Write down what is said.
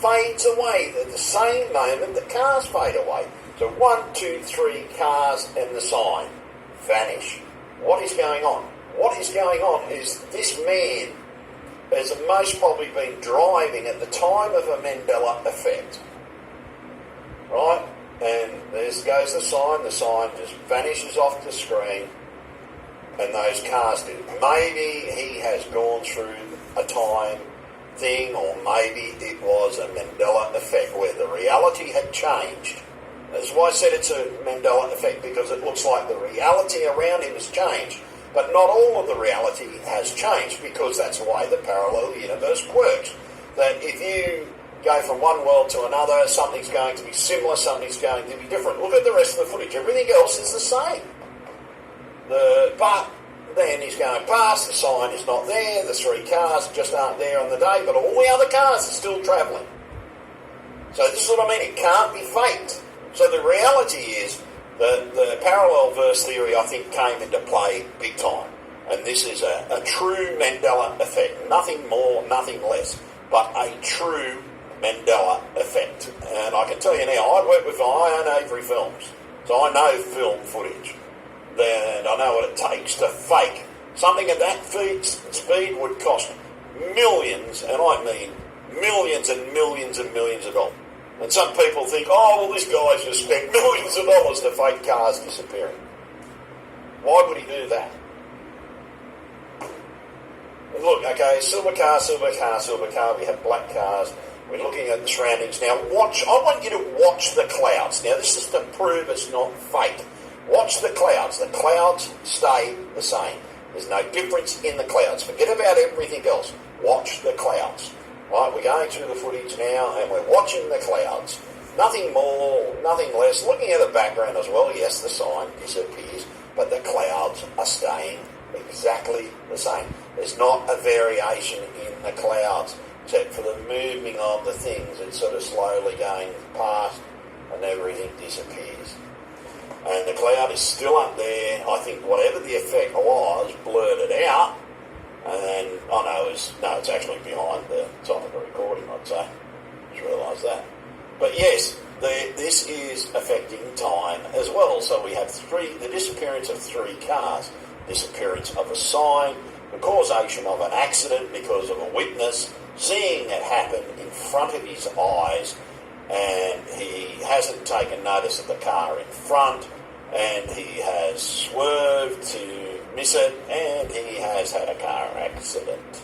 fades away at the same moment the cars fade away. So 1, 2, 3 cars and the sign vanish. What is going on? What is going on is this man has most probably been driving at the time of a Mandela effect. Right? And there goes the sign just vanishes off the screen, and those cars do. Maybe he has gone through a time thing, or maybe it was a Mandela effect where the reality had changed. That's why I said it's a Mandela effect, because it looks like the reality around him has changed. But not all of the reality has changed, because that's the way the parallel universe works. That if you go from one world to another, something's going to be similar, something's going to be different. Look at the rest of the footage. Everything else is the same. But then he's going past, the sign is not there, the 3 cars just aren't there on the day, but all the other cars are still travelling. So this is what I mean, it can't be faked. So the reality is that the parallel verse theory, I think, came into play big time. And this is a true Mandela effect. Nothing more, nothing less, but a true Mandela effect. And I can tell you now, I own Avery Films, so I know film footage. And I know what it takes to fake. Something at that speed would cost millions, and I mean millions and millions and millions of dollars. And some people think, oh, well, this guy's just spent millions of dollars to fake cars disappearing. Why would he do that? And look, okay, silver car, we have black cars, we're looking at the surroundings. Now, I want you to watch the clouds. Now, this is to prove it's not fake. Watch the clouds. The clouds stay the same. There's no difference in the clouds. Forget about everything else. Watch the clouds. Right, we're going through the footage now and we're watching the clouds. Nothing more, nothing less. Looking at the background as well, yes, the sign disappears, but the clouds are staying exactly the same. There's not a variation in the clouds, except for the moving of the things. It's sort of slowly going past and everything disappears. And the cloud is still up there. I think whatever the effect was blurred it out. And it's actually behind the top of the recording, I'd say. Just realised that. But yes, this is affecting time as well. So we have the disappearance of 3 cars, disappearance of a sign, the causation of an accident because of a witness seeing it happen in front of his eyes, and he hasn't taken notice of the car in front, and he has swerved to miss it, and he has had a car accident.